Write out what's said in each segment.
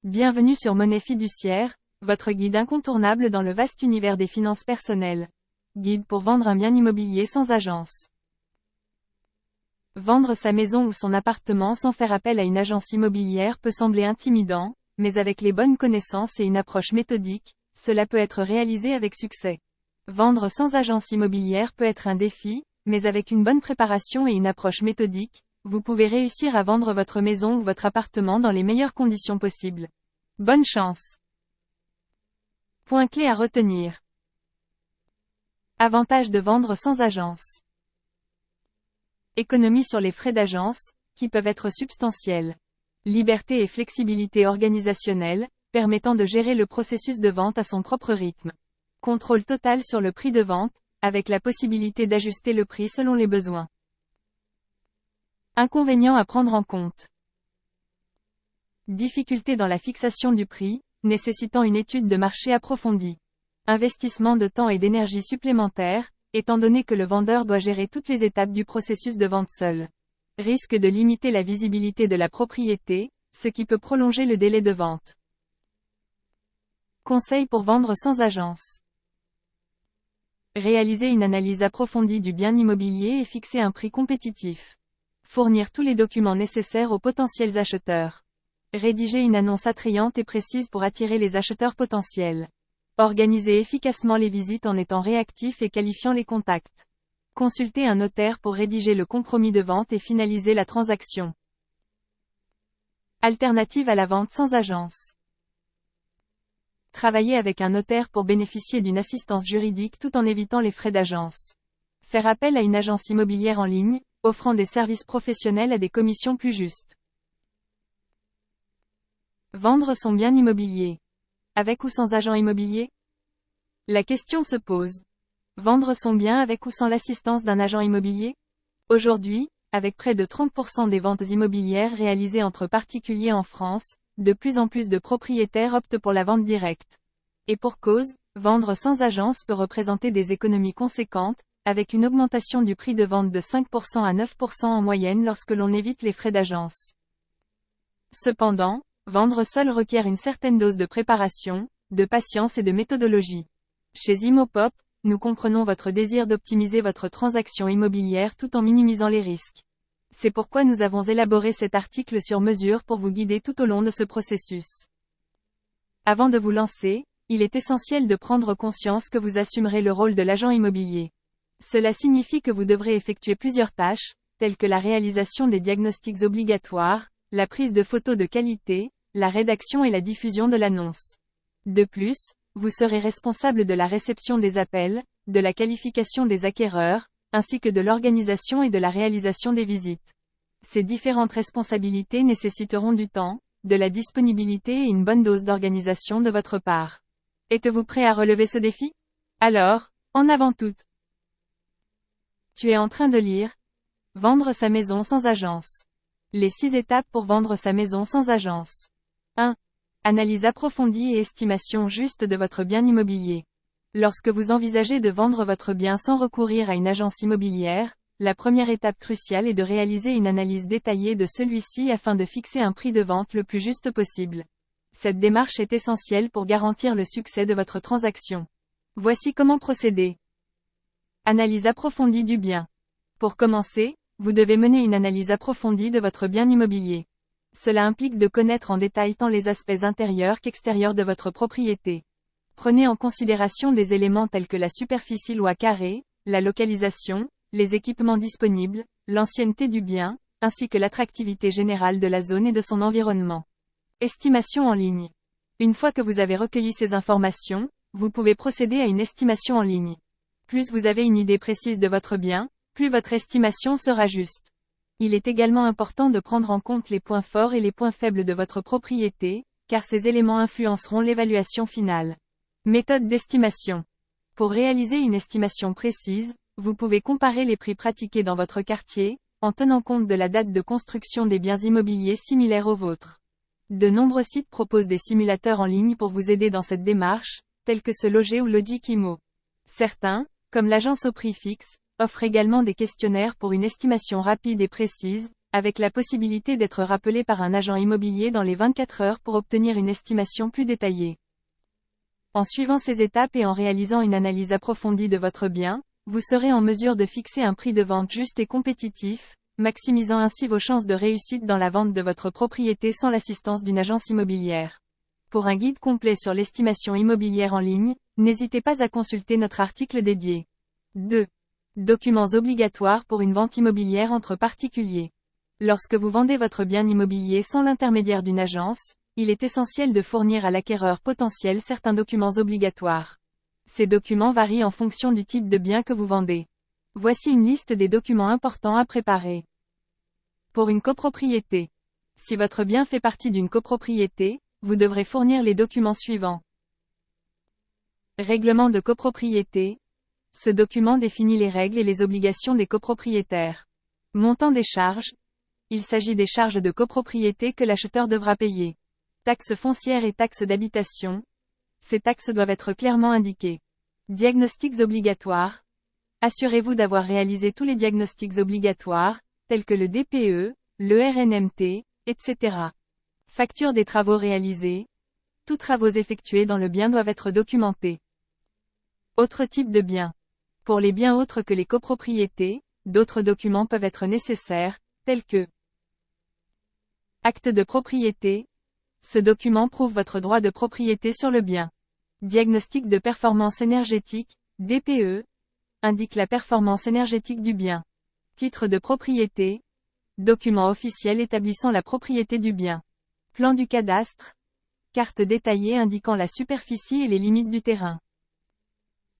Bienvenue sur Monnaie Fiduciaire, votre guide incontournable dans le vaste univers des finances personnelles. Guide pour vendre un bien immobilier sans agence. Vendre sa maison ou son appartement sans faire appel à une agence immobilière peut sembler intimidant, mais avec les bonnes connaissances et une approche méthodique, cela peut être réalisé avec succès. Vendre sans agence immobilière peut être un défi, mais avec une bonne préparation et une approche méthodique, vous pouvez réussir à vendre votre maison ou votre appartement dans les meilleures conditions possibles. Bonne chance! Point clé à retenir. Avantage de vendre sans agence. Économie sur les frais d'agence, qui peuvent être substantiels. Liberté et flexibilité organisationnelle, permettant de gérer le processus de vente à son propre rythme. Contrôle total sur le prix de vente, avec la possibilité d'ajuster le prix selon les besoins. Inconvénients à prendre en compte. Difficulté dans la fixation du prix, nécessitant une étude de marché approfondie. Investissement de temps et d'énergie supplémentaires, étant donné que le vendeur doit gérer toutes les étapes du processus de vente seul. Risque de limiter la visibilité de la propriété, ce qui peut prolonger le délai de vente. Conseils pour vendre sans agence. Réaliser une analyse approfondie du bien immobilier et fixer un prix compétitif. Fournir tous les documents nécessaires aux potentiels acheteurs. Rédiger une annonce attrayante et précise pour attirer les acheteurs potentiels. Organiser efficacement les visites en étant réactif et qualifiant les contacts. Consulter un notaire pour rédiger le compromis de vente et finaliser la transaction. Alternative à la vente sans agence. Travailler avec un notaire pour bénéficier d'une assistance juridique tout en évitant les frais d'agence. Faire appel à une agence immobilière en ligne, offrant des services professionnels à des commissions plus justes. Vendre son bien immobilier. Avec ou sans agent immobilier? La question se pose. Vendre son bien avec ou sans l'assistance d'un agent immobilier? Aujourd'hui, avec près de 30% des ventes immobilières réalisées entre particuliers en France, de plus en plus de propriétaires optent pour la vente directe. Et pour cause, vendre sans agence peut représenter des économies conséquentes, avec une augmentation du prix de vente de 5% à 9% en moyenne lorsque l'on évite les frais d'agence. Cependant, vendre seul requiert une certaine dose de préparation, de patience et de méthodologie. Chez Immopop, nous comprenons votre désir d'optimiser votre transaction immobilière tout en minimisant les risques. C'est pourquoi nous avons élaboré cet article sur mesure pour vous guider tout au long de ce processus. Avant de vous lancer, il est essentiel de prendre conscience que vous assumerez le rôle de l'agent immobilier. Cela signifie que vous devrez effectuer plusieurs tâches, telles que la réalisation des diagnostics obligatoires, la prise de photos de qualité, la rédaction et la diffusion de l'annonce. De plus, vous serez responsable de la réception des appels, de la qualification des acquéreurs, ainsi que de l'organisation et de la réalisation des visites. Ces différentes responsabilités nécessiteront du temps, de la disponibilité et une bonne dose d'organisation de votre part. Êtes-vous prêt à relever ce défi? Alors, en avant toutes! Tu es en train de lire « Vendre sa maison sans agence ». Les 6 étapes pour vendre sa maison sans agence. 1. Analyse approfondie et estimation juste de votre bien immobilier. Lorsque vous envisagez de vendre votre bien sans recourir à une agence immobilière, la première étape cruciale est de réaliser une analyse détaillée de celui-ci afin de fixer un prix de vente le plus juste possible. Cette démarche est essentielle pour garantir le succès de votre transaction. Voici comment procéder. Analyse approfondie du bien. Pour commencer, vous devez mener une analyse approfondie de votre bien immobilier. Cela implique de connaître en détail tant les aspects intérieurs qu'extérieurs de votre propriété. Prenez en considération des éléments tels que la superficie loi carrée, la localisation, les équipements disponibles, l'ancienneté du bien, ainsi que l'attractivité générale de la zone et de son environnement. Estimation en ligne. Une fois que vous avez recueilli ces informations, vous pouvez procéder à une estimation en ligne. Plus vous avez une idée précise de votre bien, plus votre estimation sera juste. Il est également important de prendre en compte les points forts et les points faibles de votre propriété, car ces éléments influenceront l'évaluation finale. Méthode d'estimation. Pour réaliser une estimation précise, vous pouvez comparer les prix pratiqués dans votre quartier, en tenant compte de la date de construction des biens immobiliers similaires aux vôtres. De nombreux sites proposent des simulateurs en ligne pour vous aider dans cette démarche, tels que SeLoger ou Logic-Immo. Certains, comme l'agence au prix fixe, offre également des questionnaires pour une estimation rapide et précise, avec la possibilité d'être rappelé par un agent immobilier dans les 24 heures pour obtenir une estimation plus détaillée. En suivant ces étapes et en réalisant une analyse approfondie de votre bien, vous serez en mesure de fixer un prix de vente juste et compétitif, maximisant ainsi vos chances de réussite dans la vente de votre propriété sans l'assistance d'une agence immobilière. Pour un guide complet sur l'estimation immobilière en ligne, n'hésitez pas à consulter notre article dédié. 2. Documents obligatoires pour une vente immobilière entre particuliers. Lorsque vous vendez votre bien immobilier sans l'intermédiaire d'une agence, il est essentiel de fournir à l'acquéreur potentiel certains documents obligatoires. Ces documents varient en fonction du type de bien que vous vendez. Voici une liste des documents importants à préparer. Pour une copropriété. Si votre bien fait partie d'une copropriété, vous devrez fournir les documents suivants. Règlement de copropriété. Ce document définit les règles et les obligations des copropriétaires. Montant des charges. Il s'agit des charges de copropriété que l'acheteur devra payer. Taxes foncières et taxes d'habitation. Ces taxes doivent être clairement indiquées. Diagnostics obligatoires. Assurez-vous d'avoir réalisé tous les diagnostics obligatoires, tels que le DPE, le RNMT, etc. Facture des travaux réalisés. Tous travaux effectués dans le bien doivent être documentés. Autres types de biens. Pour les biens autres que les copropriétés, d'autres documents peuvent être nécessaires, tels que acte de propriété. Ce document prouve votre droit de propriété sur le bien. Diagnostic de performance énergétique, DPE, indique la performance énergétique du bien. Titre de propriété, document officiel établissant la propriété du bien. Plan du cadastre, carte détaillée indiquant la superficie et les limites du terrain.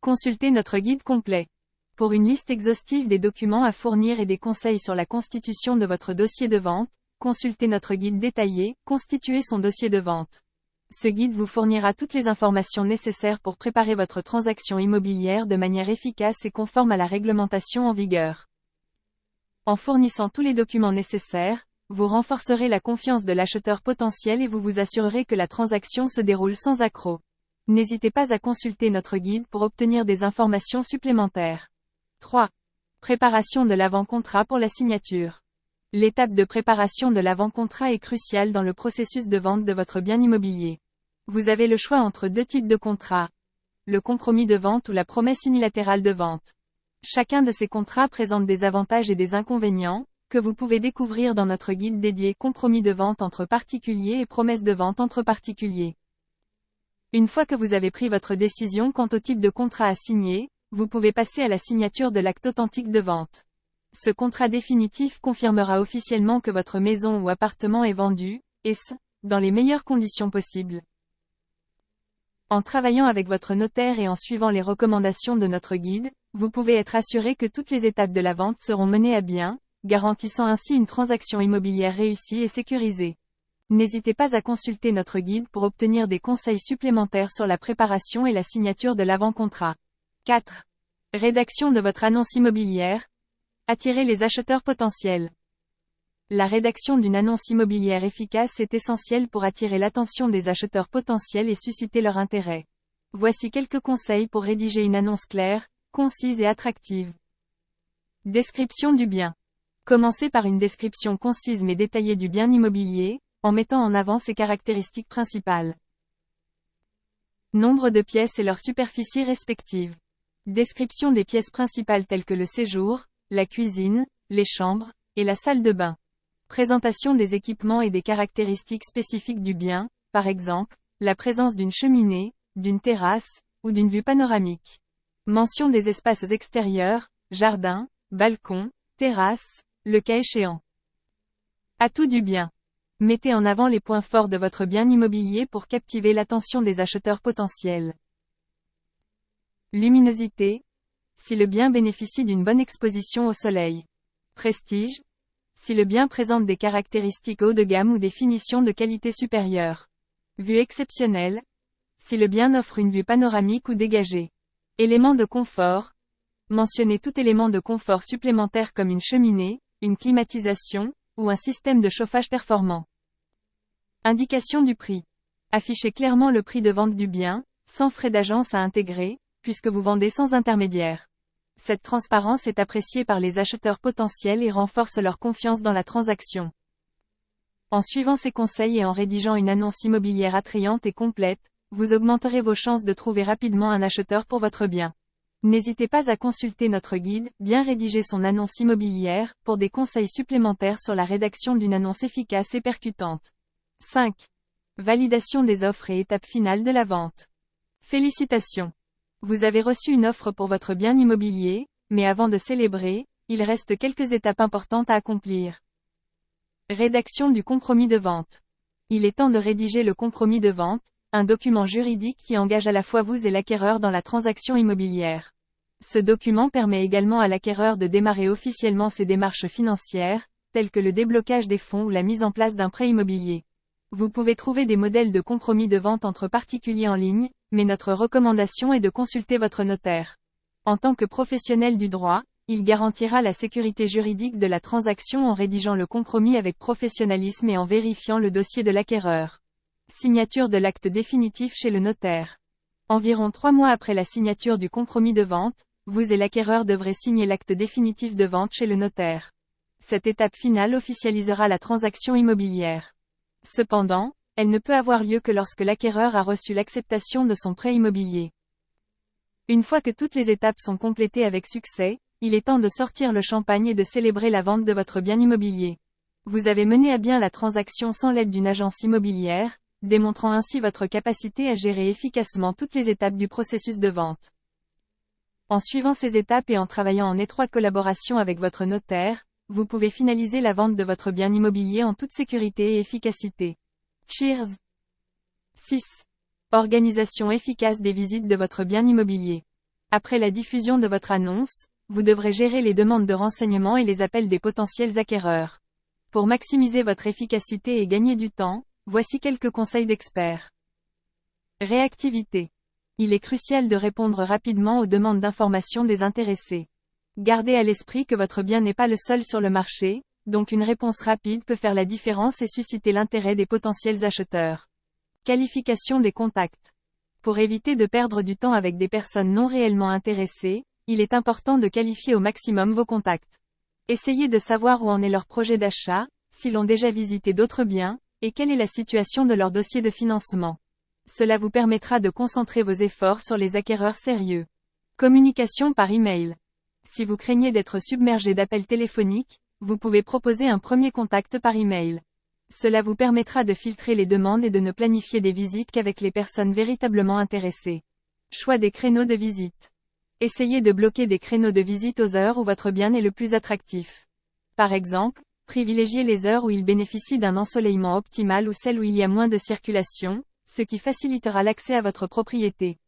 Consultez notre guide complet. Pour une liste exhaustive des documents à fournir et des conseils sur la constitution de votre dossier de vente, consultez notre guide détaillé, Constituer son dossier de vente. Ce guide vous fournira toutes les informations nécessaires pour préparer votre transaction immobilière de manière efficace et conforme à la réglementation en vigueur. En fournissant tous les documents nécessaires, vous renforcerez la confiance de l'acheteur potentiel et vous vous assurerez que la transaction se déroule sans accroc. N'hésitez pas à consulter notre guide pour obtenir des informations supplémentaires. 3. Préparation de l'avant-contrat pour la signature. L'étape de préparation de l'avant-contrat est cruciale dans le processus de vente de votre bien immobilier. Vous avez le choix entre deux types de contrats. Le compromis de vente ou la promesse unilatérale de vente. Chacun de ces contrats présente des avantages et des inconvénients, que vous pouvez découvrir dans notre guide dédié Compromis de vente entre particuliers et promesse de vente entre particuliers. Une fois que vous avez pris votre décision quant au type de contrat à signer, vous pouvez passer à la signature de l'acte authentique de vente. Ce contrat définitif confirmera officiellement que votre maison ou appartement est vendu, et ce, dans les meilleures conditions possibles. En travaillant avec votre notaire et en suivant les recommandations de notre guide, vous pouvez être assuré que toutes les étapes de la vente seront menées à bien, garantissant ainsi une transaction immobilière réussie et sécurisée. N'hésitez pas à consulter notre guide pour obtenir des conseils supplémentaires sur la préparation et la signature de l'avant-contrat. 4. Rédaction de votre annonce immobilière. Attirer les acheteurs potentiels. La rédaction d'une annonce immobilière efficace est essentielle pour attirer l'attention des acheteurs potentiels et susciter leur intérêt. Voici quelques conseils pour rédiger une annonce claire, concise et attractive. Description du bien. Commencez par une description concise mais détaillée du bien immobilier, en mettant en avant ses caractéristiques principales. Nombre de pièces et leur superficie respective. Description des pièces principales telles que le séjour, la cuisine, les chambres, et la salle de bain. Présentation des équipements et des caractéristiques spécifiques du bien, par exemple, la présence d'une cheminée, d'une terrasse, ou d'une vue panoramique. Mention des espaces extérieurs, jardin, balcon, terrasse, le cas échéant. Atouts du bien. Mettez en avant les points forts de votre bien immobilier pour captiver l'attention des acheteurs potentiels. Luminosité. Si le bien bénéficie d'une bonne exposition au soleil. Prestige. Si le bien présente des caractéristiques haut de gamme ou des finitions de qualité supérieure. Vue exceptionnelle. Si le bien offre une vue panoramique ou dégagée. Éléments de confort. Mentionnez tout élément de confort supplémentaire comme une cheminée, une climatisation, ou un système de chauffage performant. Indication du prix. Affichez clairement le prix de vente du bien, sans frais d'agence à intégrer, puisque vous vendez sans intermédiaire. Cette transparence est appréciée par les acheteurs potentiels et renforce leur confiance dans la transaction. En suivant ces conseils et en rédigeant une annonce immobilière attrayante et complète, vous augmenterez vos chances de trouver rapidement un acheteur pour votre bien. N'hésitez pas à consulter notre guide, Bien rédiger son annonce immobilière, pour des conseils supplémentaires sur la rédaction d'une annonce efficace et percutante. 5. Validation des offres et étape finale de la vente. Félicitations! Vous avez reçu une offre pour votre bien immobilier, mais avant de célébrer, il reste quelques étapes importantes à accomplir. Rédaction du compromis de vente. Il est temps de rédiger le compromis de vente, un document juridique qui engage à la fois vous et l'acquéreur dans la transaction immobilière. Ce document permet également à l'acquéreur de démarrer officiellement ses démarches financières, telles que le déblocage des fonds ou la mise en place d'un prêt immobilier. Vous pouvez trouver des modèles de compromis de vente entre particuliers en ligne, mais notre recommandation est de consulter votre notaire. En tant que professionnel du droit, il garantira la sécurité juridique de la transaction en rédigeant le compromis avec professionnalisme et en vérifiant le dossier de l'acquéreur. Signature de l'acte définitif chez le notaire. Environ 3 mois après la signature du compromis de vente, vous et l'acquéreur devrez signer l'acte définitif de vente chez le notaire. Cette étape finale officialisera la transaction immobilière. Cependant, elle ne peut avoir lieu que lorsque l'acquéreur a reçu l'acceptation de son prêt immobilier. Une fois que toutes les étapes sont complétées avec succès, il est temps de sortir le champagne et de célébrer la vente de votre bien immobilier. Vous avez mené à bien la transaction sans l'aide d'une agence immobilière, démontrant ainsi votre capacité à gérer efficacement toutes les étapes du processus de vente. En suivant ces étapes et en travaillant en étroite collaboration avec votre notaire, vous pouvez finaliser la vente de votre bien immobilier en toute sécurité et efficacité. Cheers! 6. Organisation efficace des visites de votre bien immobilier. Après la diffusion de votre annonce, vous devrez gérer les demandes de renseignements et les appels des potentiels acquéreurs. Pour maximiser votre efficacité et gagner du temps, voici quelques conseils d'experts. Réactivité. Il est crucial de répondre rapidement aux demandes d'information des intéressés. Gardez à l'esprit que votre bien n'est pas le seul sur le marché, donc une réponse rapide peut faire la différence et susciter l'intérêt des potentiels acheteurs. Qualification des contacts. Pour éviter de perdre du temps avec des personnes non réellement intéressées, il est important de qualifier au maximum vos contacts. Essayez de savoir où en est leur projet d'achat, s'ils ont déjà visité d'autres biens, et quelle est la situation de leur dossier de financement. Cela vous permettra de concentrer vos efforts sur les acquéreurs sérieux. Communication par email. Si vous craignez d'être submergé d'appels téléphoniques, vous pouvez proposer un premier contact par email. Cela vous permettra de filtrer les demandes et de ne planifier des visites qu'avec les personnes véritablement intéressées. Choix des créneaux de visite. Essayez de bloquer des créneaux de visite aux heures où votre bien est le plus attractif. Par exemple, privilégiez les heures où il bénéficie d'un ensoleillement optimal ou celles où il y a moins de circulation, ce qui facilitera l'accès à votre propriété.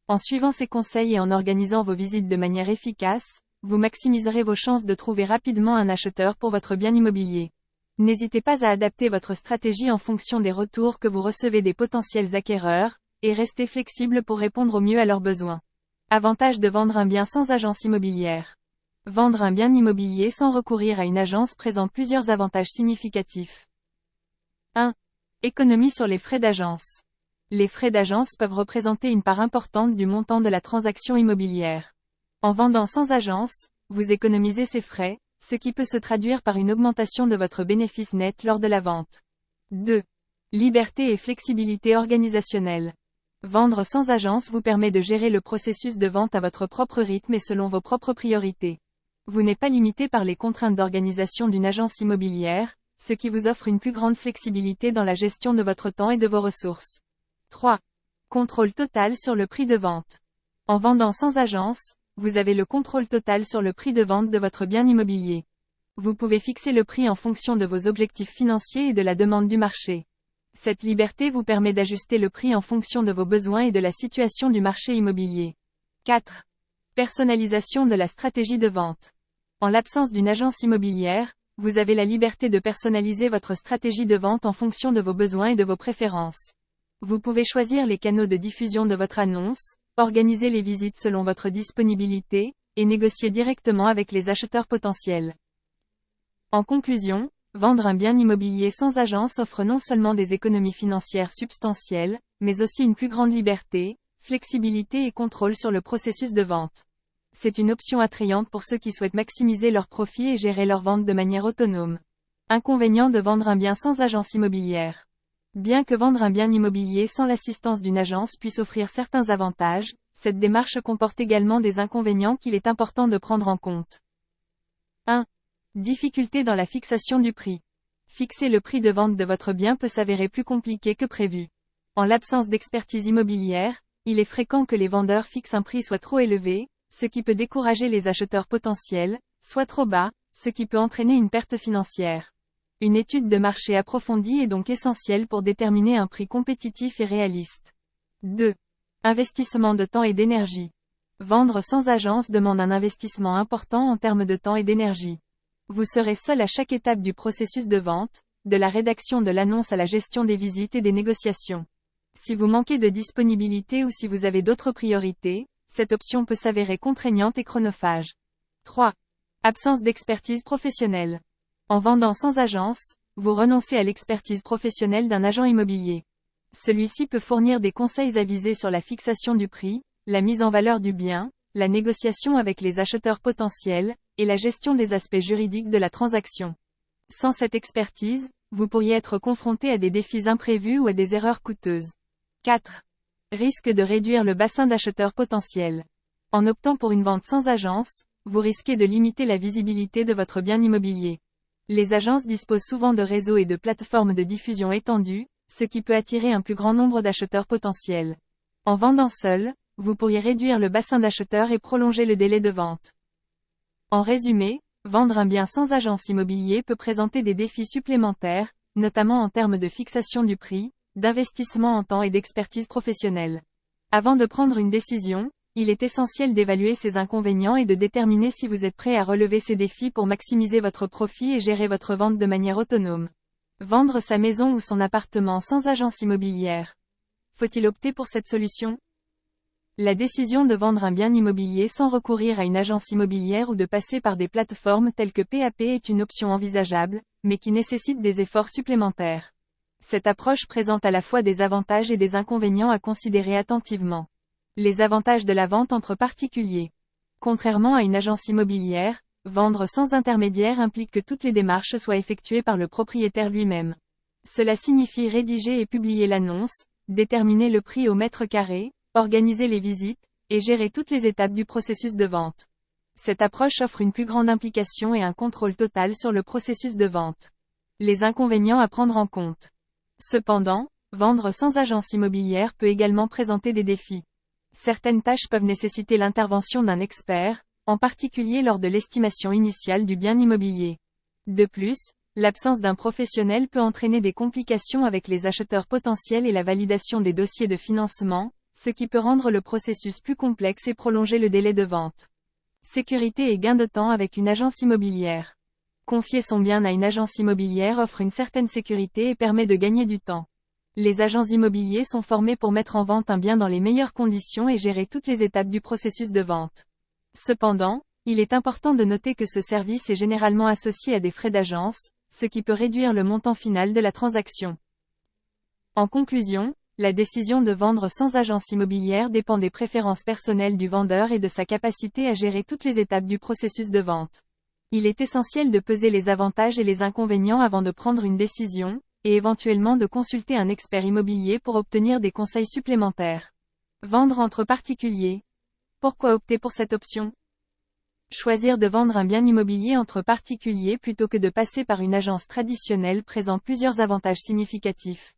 En suivant ces conseils et en organisant vos visites de manière efficace, vous maximiserez vos chances de trouver rapidement un acheteur pour votre bien immobilier. N'hésitez pas à adapter votre stratégie en fonction des retours que vous recevez des potentiels acquéreurs, et restez flexible pour répondre au mieux à leurs besoins. Avantage de vendre un bien sans agence immobilière. Vendre un bien immobilier sans recourir à une agence présente plusieurs avantages significatifs. 1. Économie sur les frais d'agence. Les frais d'agence peuvent représenter une part importante du montant de la transaction immobilière. En vendant sans agence, vous économisez ces frais, ce qui peut se traduire par une augmentation de votre bénéfice net lors de la vente. 2. Liberté et flexibilité organisationnelle. Vendre sans agence vous permet de gérer le processus de vente à votre propre rythme et selon vos propres priorités. Vous n'êtes pas limité par les contraintes d'organisation d'une agence immobilière, ce qui vous offre une plus grande flexibilité dans la gestion de votre temps et de vos ressources. 3. Contrôle total sur le prix de vente. En vendant sans agence, vous avez le contrôle total sur le prix de vente de votre bien immobilier. Vous pouvez fixer le prix en fonction de vos objectifs financiers et de la demande du marché. Cette liberté vous permet d'ajuster le prix en fonction de vos besoins et de la situation du marché immobilier. 4. Personnalisation de la stratégie de vente. En l'absence d'une agence immobilière, vous avez la liberté de personnaliser votre stratégie de vente en fonction de vos besoins et de vos préférences. Vous pouvez choisir les canaux de diffusion de votre annonce, organiser les visites selon votre disponibilité, et négocier directement avec les acheteurs potentiels. En conclusion, vendre un bien immobilier sans agence offre non seulement des économies financières substantielles, mais aussi une plus grande liberté, flexibilité et contrôle sur le processus de vente. C'est une option attrayante pour ceux qui souhaitent maximiser leurs profits et gérer leurs ventes de manière autonome. Inconvénient de vendre un bien sans agence immobilière. Bien que vendre un bien immobilier sans l'assistance d'une agence puisse offrir certains avantages, cette démarche comporte également des inconvénients qu'il est important de prendre en compte. 1. Difficulté dans la fixation du prix. Fixer le prix de vente de votre bien peut s'avérer plus compliqué que prévu. En l'absence d'expertise immobilière, il est fréquent que les vendeurs fixent un prix soit trop élevé, ce qui peut décourager les acheteurs potentiels, soit trop bas, ce qui peut entraîner une perte financière. Une étude de marché approfondie est donc essentielle pour déterminer un prix compétitif et réaliste. 2. Investissement de temps et d'énergie. Vendre sans agence demande un investissement important en termes de temps et d'énergie. Vous serez seul à chaque étape du processus de vente, de la rédaction de l'annonce à la gestion des visites et des négociations. Si vous manquez de disponibilité ou si vous avez d'autres priorités, cette option peut s'avérer contraignante et chronophage. 3. Absence d'expertise professionnelle. En vendant sans agence, vous renoncez à l'expertise professionnelle d'un agent immobilier. Celui-ci peut fournir des conseils avisés sur la fixation du prix, la mise en valeur du bien, la négociation avec les acheteurs potentiels, et la gestion des aspects juridiques de la transaction. Sans cette expertise, vous pourriez être confronté à des défis imprévus ou à des erreurs coûteuses. 4. Risque de réduire le bassin d'acheteurs potentiels. En optant pour une vente sans agence, vous risquez de limiter la visibilité de votre bien immobilier. Les agences disposent souvent de réseaux et de plateformes de diffusion étendues, ce qui peut attirer un plus grand nombre d'acheteurs potentiels. En vendant seul, vous pourriez réduire le bassin d'acheteurs et prolonger le délai de vente. En résumé, vendre un bien sans agence immobilier peut présenter des défis supplémentaires, notamment en termes de fixation du prix, d'investissement en temps et d'expertise professionnelle. Avant de prendre une décision, il est essentiel d'évaluer ces inconvénients et de déterminer si vous êtes prêt à relever ces défis pour maximiser votre profit et gérer votre vente de manière autonome. Vendre sa maison ou son appartement sans agence immobilière. Faut-il opter pour cette solution? La décision de vendre un bien immobilier sans recourir à une agence immobilière ou de passer par des plateformes telles que PAP est une option envisageable, mais qui nécessite des efforts supplémentaires. Cette approche présente à la fois des avantages et des inconvénients à considérer attentivement. Les avantages de la vente entre particuliers. Contrairement à une agence immobilière, vendre sans intermédiaire implique que toutes les démarches soient effectuées par le propriétaire lui-même. Cela signifie rédiger et publier l'annonce, déterminer le prix au mètre carré, organiser les visites, et gérer toutes les étapes du processus de vente. Cette approche offre une plus grande implication et un contrôle total sur le processus de vente. Les inconvénients à prendre en compte. Cependant, vendre sans agence immobilière peut également présenter des défis. Certaines tâches peuvent nécessiter l'intervention d'un expert, en particulier lors de l'estimation initiale du bien immobilier. De plus, l'absence d'un professionnel peut entraîner des complications avec les acheteurs potentiels et la validation des dossiers de financement, ce qui peut rendre le processus plus complexe et prolonger le délai de vente. Sécurité et gain de temps avec une agence immobilière. Confier son bien à une agence immobilière offre une certaine sécurité et permet de gagner du temps. Les agents immobiliers sont formés pour mettre en vente un bien dans les meilleures conditions et gérer toutes les étapes du processus de vente. Cependant, il est important de noter que ce service est généralement associé à des frais d'agence, ce qui peut réduire le montant final de la transaction. En conclusion, la décision de vendre sans agence immobilière dépend des préférences personnelles du vendeur et de sa capacité à gérer toutes les étapes du processus de vente. Il est essentiel de peser les avantages et les inconvénients avant de prendre une décision, et éventuellement de consulter un expert immobilier pour obtenir des conseils supplémentaires. Vendre entre particuliers. Pourquoi opter pour cette option? Choisir de vendre un bien immobilier entre particuliers plutôt que de passer par une agence traditionnelle présente plusieurs avantages significatifs.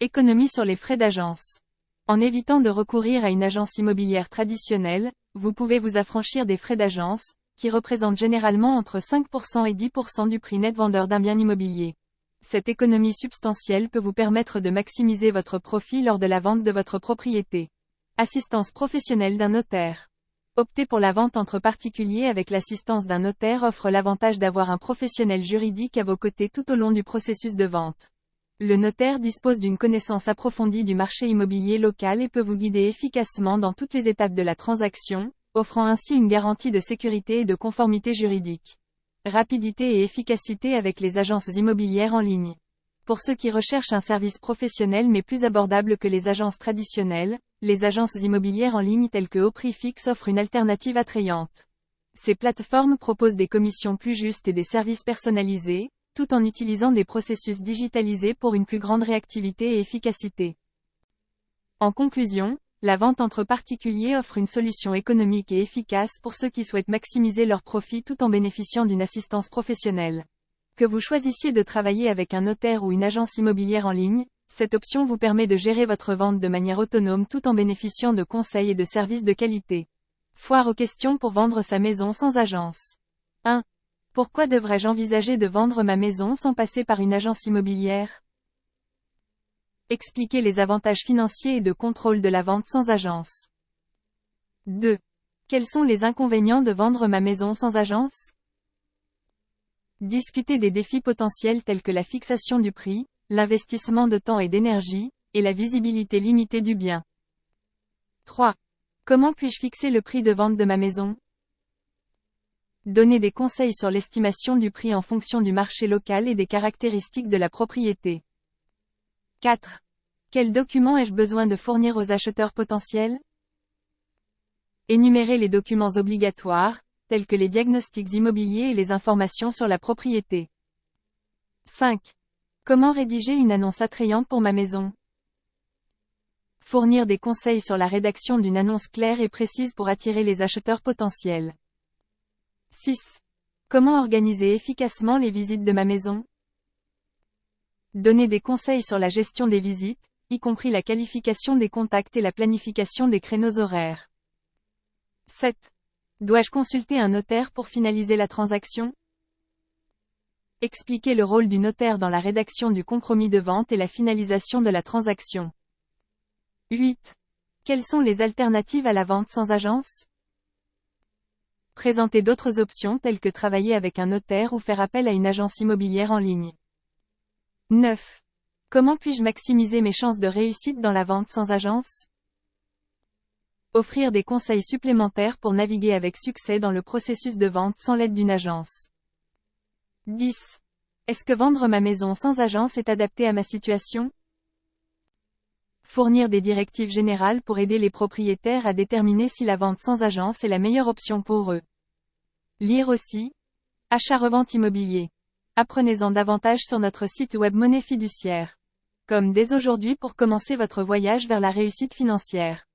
Économie sur les frais d'agence. En évitant de recourir à une agence immobilière traditionnelle, vous pouvez vous affranchir des frais d'agence, qui représentent généralement entre 5% et 10% du prix net vendeur d'un bien immobilier. Cette économie substantielle peut vous permettre de maximiser votre profit lors de la vente de votre propriété. Assistance professionnelle d'un notaire. Opter pour la vente entre particuliers avec l'assistance d'un notaire offre l'avantage d'avoir un professionnel juridique à vos côtés tout au long du processus de vente. Le notaire dispose d'une connaissance approfondie du marché immobilier local et peut vous guider efficacement dans toutes les étapes de la transaction, offrant ainsi une garantie de sécurité et de conformité juridique. Rapidité et efficacité avec les agences immobilières en ligne. Pour ceux qui recherchent un service professionnel mais plus abordable que les agences traditionnelles, les agences immobilières en ligne telles que Oprifix offrent une alternative attrayante. Ces plateformes proposent des commissions plus justes et des services personnalisés, tout en utilisant des processus digitalisés pour une plus grande réactivité et efficacité. En conclusion, la vente entre particuliers offre une solution économique et efficace pour ceux qui souhaitent maximiser leurs profits tout en bénéficiant d'une assistance professionnelle. Que vous choisissiez de travailler avec un notaire ou une agence immobilière en ligne, cette option vous permet de gérer votre vente de manière autonome tout en bénéficiant de conseils et de services de qualité. Foire aux questions pour vendre sa maison sans agence. 1. Pourquoi devrais-je envisager de vendre ma maison sans passer par une agence immobilière? Expliquez les avantages financiers et de contrôle de la vente sans agence. 2. Quels sont les inconvénients de vendre ma maison sans agence? Discutez des défis potentiels tels que la fixation du prix, l'investissement de temps et d'énergie, et la visibilité limitée du bien. 3. Comment puis-je fixer le prix de vente de ma maison? Donnez des conseils sur l'estimation du prix en fonction du marché local et des caractéristiques de la propriété. 4. Quels documents ai-je besoin de fournir aux acheteurs potentiels? Énumérez les documents obligatoires, tels que les diagnostics immobiliers et les informations sur la propriété. 5. Comment rédiger une annonce attrayante pour ma maison? Fournir des conseils sur la rédaction d'une annonce claire et précise pour attirer les acheteurs potentiels. 6. Comment organiser efficacement les visites de ma maison? Donner des conseils sur la gestion des visites, y compris la qualification des contacts et la planification des créneaux horaires. 7. Dois-je consulter un notaire pour finaliser la transaction? Expliquer le rôle du notaire dans la rédaction du compromis de vente et la finalisation de la transaction. 8. Quelles sont les alternatives à la vente sans agence? Présenter d'autres options telles que travailler avec un notaire ou faire appel à une agence immobilière en ligne. 9. Comment puis-je maximiser mes chances de réussite dans la vente sans agence? Offrir des conseils supplémentaires pour naviguer avec succès dans le processus de vente sans l'aide d'une agence. 10. Est-ce que vendre ma maison sans agence est adapté à ma situation? Fournir des directives générales pour aider les propriétaires à déterminer si la vente sans agence est la meilleure option pour eux. Lire aussi. Achat-revente immobilier. Apprenez-en davantage sur notre site web Monnaie Fiduciaire. Comme dès aujourd'hui pour commencer votre voyage vers la réussite financière.